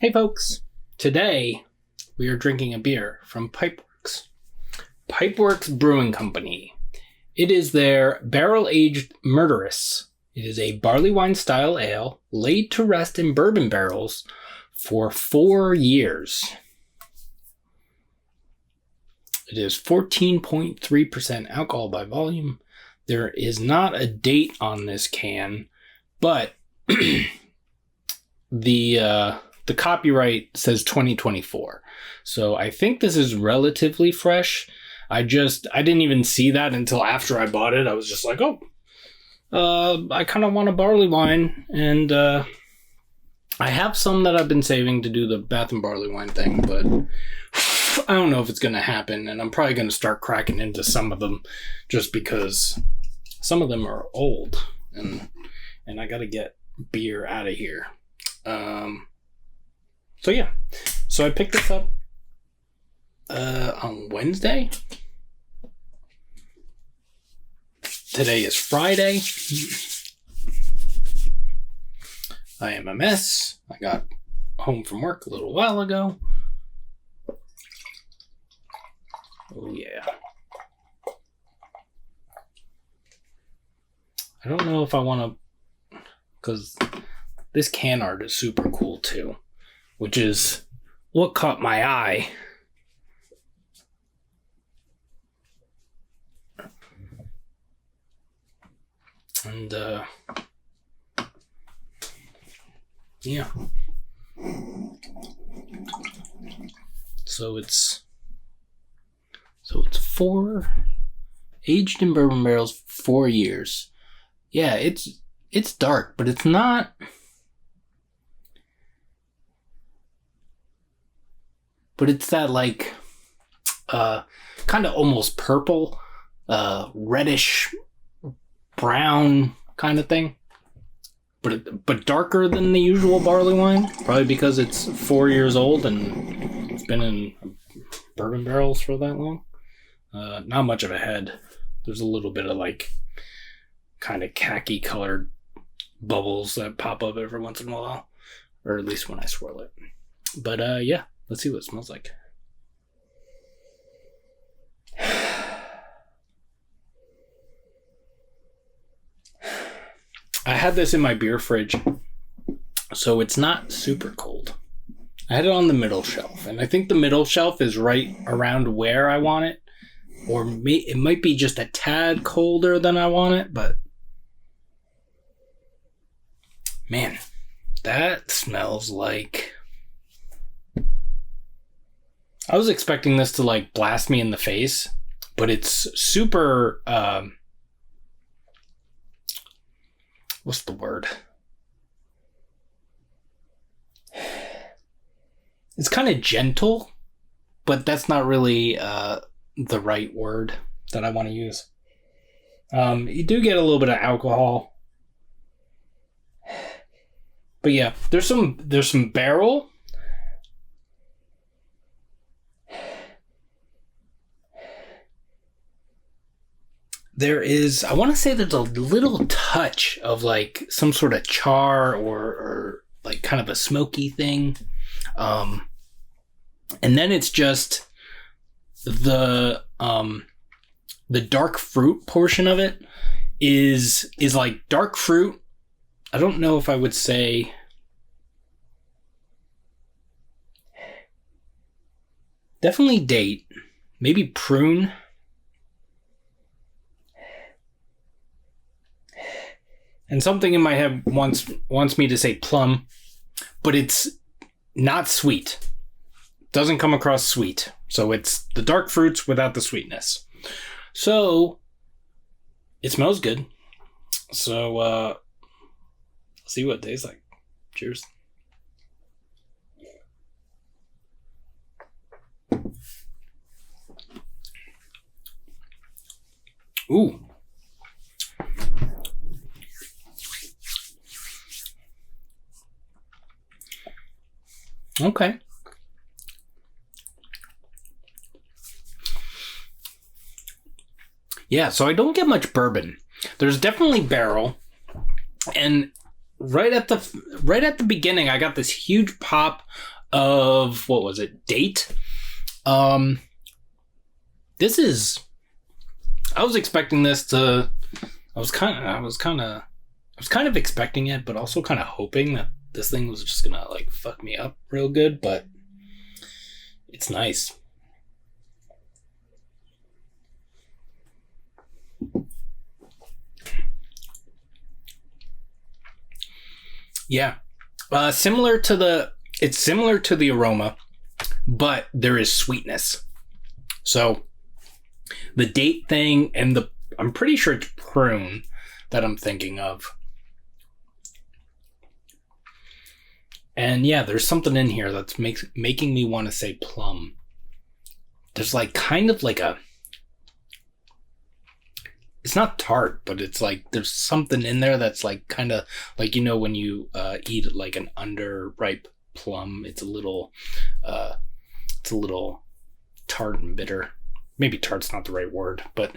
Hey folks, today we are drinking a beer from Pipeworks. Pipeworks Brewing Company. It is their barrel-aged Murderous. It is a Barleywine style ale laid to rest in bourbon barrels for 4 years. It is 14.3% alcohol by volume. There is not a date on this can, but the copyright says 2024. So I think this is relatively fresh. I didn't even see that until after I bought it. I was just like, I kind of want a barley wine. And I have some that I've been saving to do the Bath and Barleywine thing, but I don't know if it's going to happen. And I'm probably going to start cracking into some of them just because some of them are old. And I got to get beer out of here. So I picked this up on Wednesday. Today is Friday. I am a mess. I got home from work a little while ago. Oh yeah. I don't know if I want to, because this can art is super cool too, which is what caught my eye. And, yeah. So it's aged in bourbon barrels 4 years. Yeah, it's dark, but it's not. But it's that like, kind of almost purple, reddish brown kind of thing. But darker than the usual barley wine. Probably because it's 4 years old and it's been in bourbon barrels for that long. Not much of a head. There's a little bit of like kind of khaki colored bubbles that pop up every once in a while. Or at least when I swirl it. But yeah. Let's see what it smells like. I had this in my beer fridge, so it's not super cold. I had it on the middle shelf, and I think the middle shelf is right around where I want it. Or it might be just a tad colder than I want it, but man, that smells like... I was expecting this to like blast me in the face, but it's super, what's the word? It's kind of gentle, but that's not really the right word that I want to use. You do get a little bit of alcohol. But yeah, there's some barrel. There is, I want to say there's a little touch of like some sort of char or like kind of a smoky thing. And then it's just the dark fruit portion of it is like dark fruit. I don't know if I would say definitely date, maybe prune. And something in my head wants me to say plum, but it's not sweet. Doesn't come across sweet. So it's the dark fruits without the sweetness. So it smells good. So see what it tastes like. Cheers. Ooh. Okay. Yeah, so I don't get much bourbon. There's definitely barrel, and right at the beginning, I got this huge pop of, what was it, date. This is, I was expecting this to, I was kind of expecting it, but also kind of hoping that this thing was just gonna like fuck me up real good, but it's nice. Yeah. Similar to the aroma, but there is sweetness. So the date thing and I'm pretty sure it's prune that I'm thinking of. And yeah, there's something in here that's making me want to say plum. There's like kind of like it's not tart, but it's like there's something in there that's like kind of like, you know, when you eat like an underripe plum, it's a little tart and bitter. Maybe tart's not the right word, but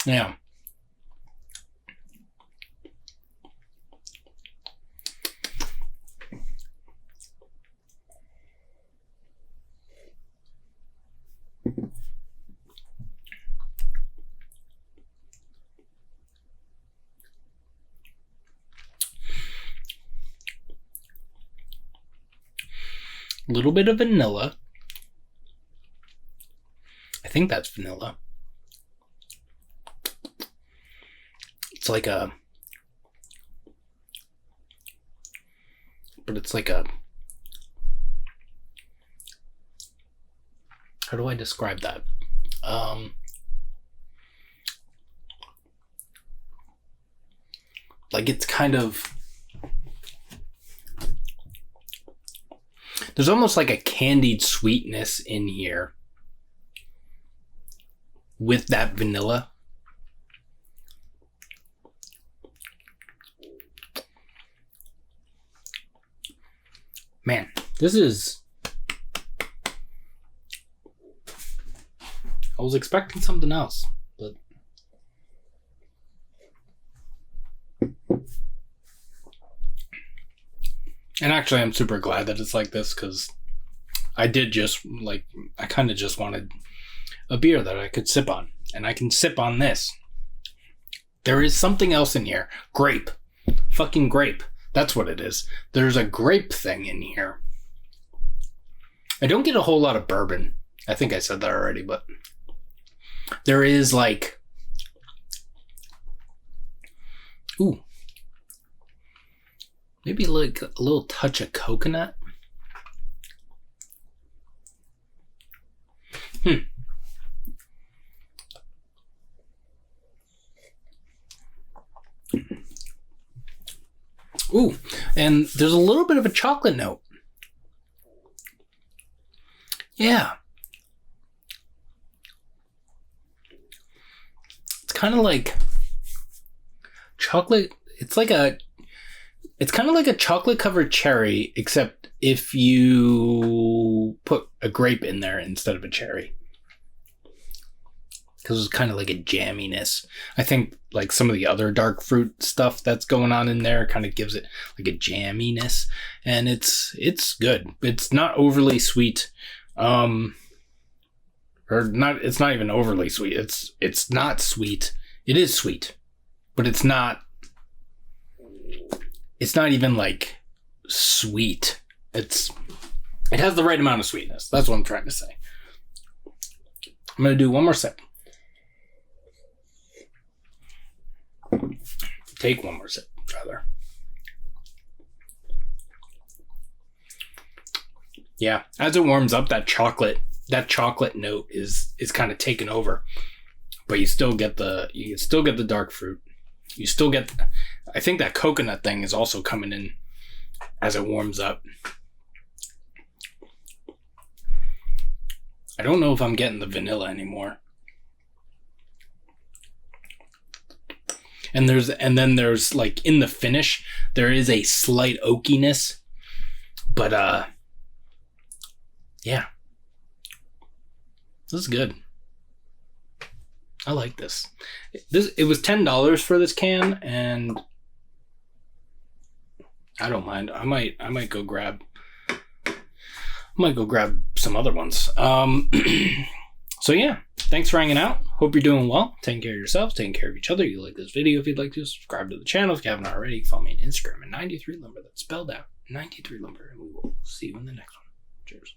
yeah. A little bit of vanilla. I think that's vanilla. It's like a, but it's like a, how do I describe that? Like it's kind of, there's almost like a candied sweetness in here with that vanilla. Man, this is, I was expecting something else, but and actually I'm super glad that it's like this, because I kind of just wanted a beer that I could sip on, and I can sip on this. There is something else in here. Grape. Fucking grape. That's what it is. There's a grape thing in here. I don't get a whole lot of bourbon. I think I said that already, but there is like, ooh, maybe like a little touch of coconut. Ooh, and there's a little bit of a chocolate note. Yeah. It's kind of like chocolate. It's kind of like a chocolate covered cherry, except if you put a grape in there instead of a cherry. Because it's kind of like a jamminess. I think like some of the other dark fruit stuff that's going on in there kind of gives it like a jamminess, and it's good. It's not overly sweet, or not. It's not even overly sweet. It's not sweet. It is sweet, but it's not. It's not even like sweet. It has the right amount of sweetness. That's what I'm trying to say. I'm gonna do one more sip. Take one more sip, rather. Yeah, as it warms up, that chocolate note is kind of taken over, but you still get the dark fruit. You still get, I think that coconut thing is also coming in as it warms up. I don't know if I'm getting the vanilla anymore. And then there's like in the finish, there is a slight oakiness, but yeah, this is good. I like this. It was $10 for this can, and I don't mind. I might go grab some other ones. So yeah, thanks for hanging out. Hope you're doing well. Taking care of yourselves, taking care of each other. You like this video if you'd like to. Subscribe to the channel if you haven't already. Follow me on Instagram at 93lumber. That's spelled out 93lumber. And we will see you in the next one. Cheers.